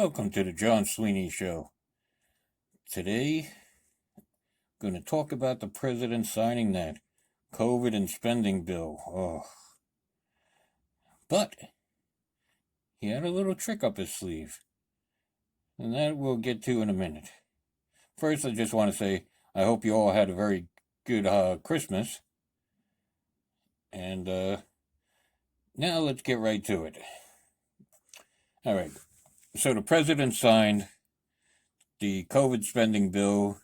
Welcome to the John Sweeney Show. Today, I'm going to talk about the president signing that COVID and spending bill. But he had a little trick up his sleeve, and that we'll get to in a minute. First, I just want to say I hope you all had a very good Christmas. And now let's get right to it. All right. So the president signed the COVID spending bill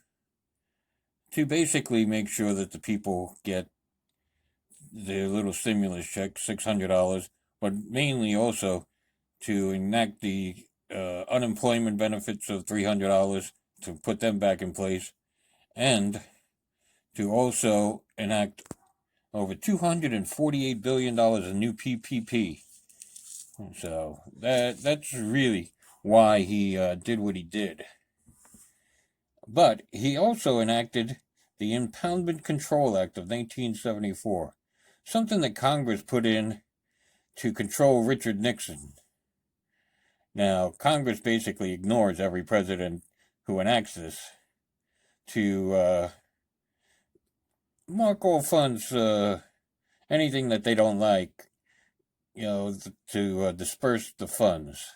to basically make sure that the people get their little stimulus check, $600, but mainly also to enact the unemployment benefits of $300 to put them back in place, and to also enact over $248 billion in new PPP. So that's really why he did what he did. But he also enacted the Impoundment Control Act of 1974, something that Congress put in to control Richard Nixon. Now, Congress basically ignores every president who enacts this to mark all funds, anything that they don't like, to disperse the funds.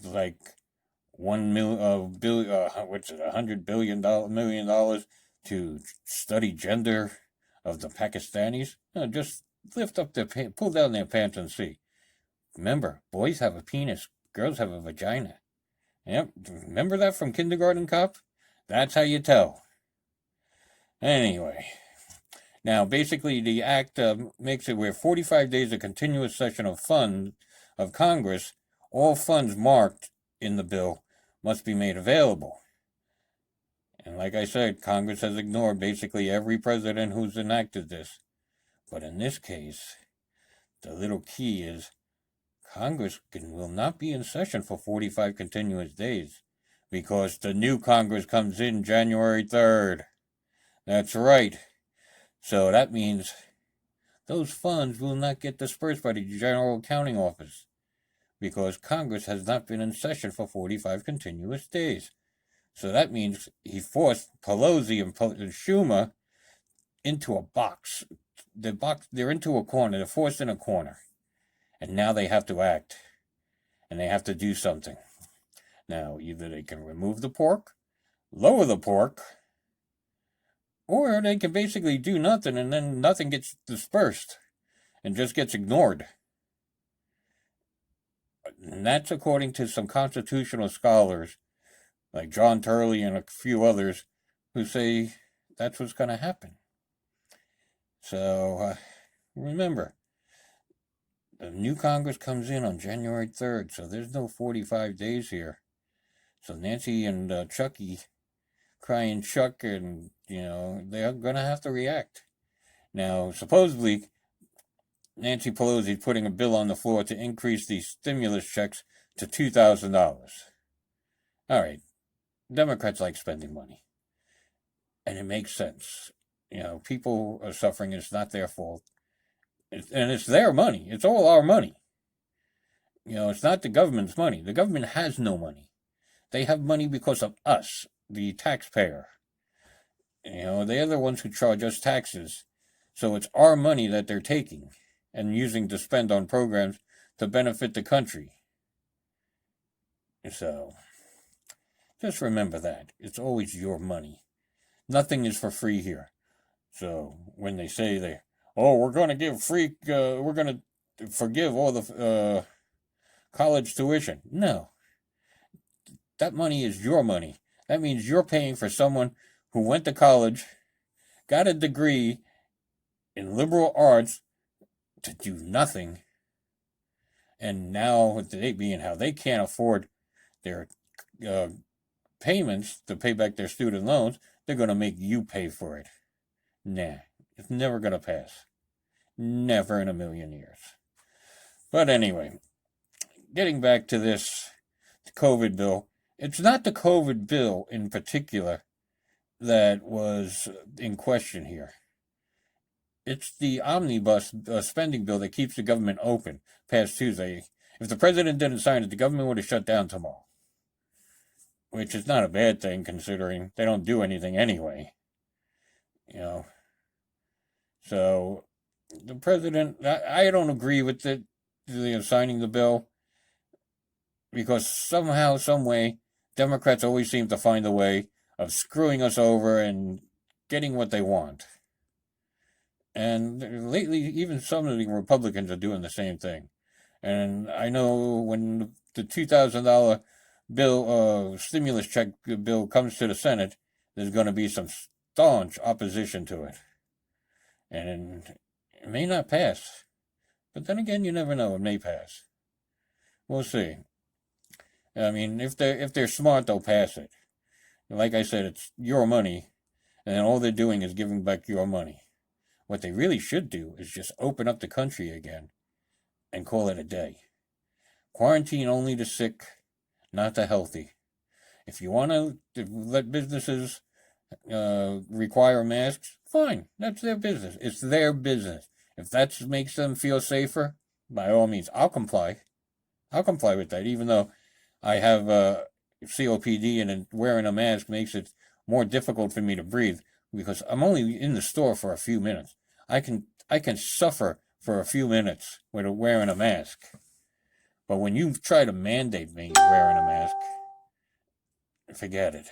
Like $100 million to study gender of the Pakistanis. No, just lift up their pull down their pants and see. Remember, boys have a penis, girls have a vagina. Yep, remember that from Kindergarten Cop? That's how you tell. Anyway, now basically the act makes it where 45 days of continuous session of Congress, all funds marked in the bill must be made available. And like I said, Congress has ignored basically every president who's enacted this. But in this case, the little key is Congress will not be in session for 45 continuous days because the new Congress comes in January 3rd. That's right. So that means those funds will not get dispersed by the General Accounting Office because Congress has not been in session for 45 continuous days. So that means he forced Pelosi and Schumer into a box. They're into a corner. They're forced in a corner. And now they have to act. And they have to do something. Now, either they can remove the pork, lower the pork, or they can basically do nothing and then nothing gets dispersed and just gets ignored. And that's according to some constitutional scholars like John Turley and a few others who say that's what's going to happen. So remember, the new Congress comes in on January 3rd, so there's no 45 days here. So Nancy and Chucky, crying Chuck, and, they're going to have to react. Now, supposedly, Nancy Pelosi is putting a bill on the floor to increase the stimulus checks to $2,000. All right, Democrats like spending money, and it makes sense. People are suffering. It's not their fault. And it's their money. It's all our money. It's not the government's money. The government has no money. They have money because of us, the taxpayer. They're the ones who charge us taxes. So it's our money that they're taking and using to spend on programs to benefit the country. So just remember that. It's always your money. Nothing is for free here. So when they say we're going to give we're going to forgive all the college tuition. No. That money is your money. That means you're paying for someone who went to college, got a degree in liberal arts to do nothing. And now, being how they can't afford their payments to pay back their student loans, they're going to make you pay for it. Nah, it's never going to pass. Never in a million years. But anyway, getting back to this COVID bill, it's not the COVID bill in particular that was in question here. It's the omnibus spending bill that keeps the government open past Tuesday. If the president didn't sign it, the government would have shut down tomorrow. Which is not a bad thing, considering they don't do anything anyway. You know. So, the president, I don't agree with it, signing the bill, because somehow, some way, Democrats always seem to find a way of screwing us over and getting what they want. And lately, even some of the Republicans are doing the same thing. And I know when the $2,000 bill, stimulus check bill comes to the Senate, there's going to be some staunch opposition to it. And it may not pass. But then again, you never know. It may pass. We'll see. I mean, if they're smart, they'll pass it. Like I said, it's your money, and all they're doing is giving back your money. What they really should do is just open up the country again and call it a day. Quarantine only the sick, not the healthy. If you want to let businesses require masks, fine. That's their business. It's their business. If that makes them feel safer, by all means, I'll comply. I'll comply with that, even though I have COPD and wearing a mask makes it more difficult for me to breathe because I'm only in the store for a few minutes. I can suffer for a few minutes with wearing a mask. But when you try to mandate me wearing a mask, forget it.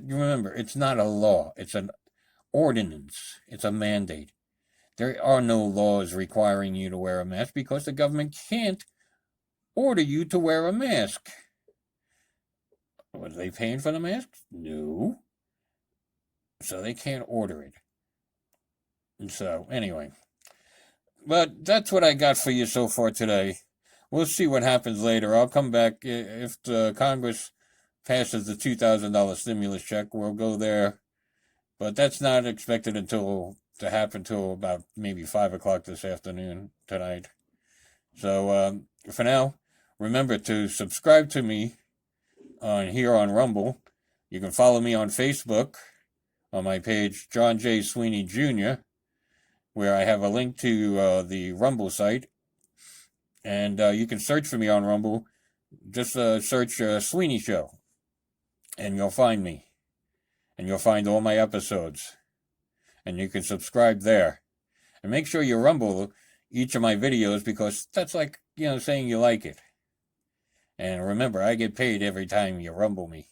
Remember, it's not a law. It's an ordinance. It's a mandate. There are no laws requiring you to wear a mask because the government can't order you to wear a mask. Were they paying for the masks? No. So they can't order it. And so, anyway. But that's what I got for you so far today. We'll see what happens later. I'll come back if the Congress passes the $2,000 stimulus check. We'll go there. But that's not expected to happen till about maybe 5 o'clock this afternoon, tonight. So, for now, remember to subscribe to me here on Rumble. You can follow me on Facebook on my page, John J. Sweeney Jr., where I have a link to the Rumble site. And you can search for me on Rumble. Just search Sweeney Show. And you'll find me. And you'll find all my episodes. And you can subscribe there. And make sure you rumble each of my videos because that's like, saying you like it. And remember, I get paid every time you rumble me.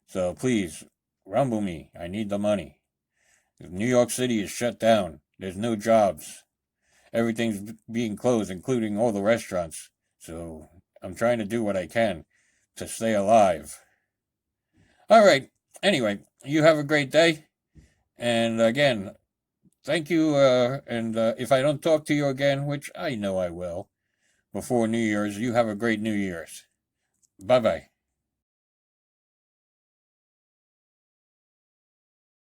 So please, rumble me. I need the money. New York City is shut down. There's no jobs. Everything's being closed, including all the restaurants. So I'm trying to do what I can to stay alive. All right. Anyway, you have a great day. And again, thank you. And if I don't talk to you again, which I know I will, before New Year's, you have a great New Year's. Bye-bye.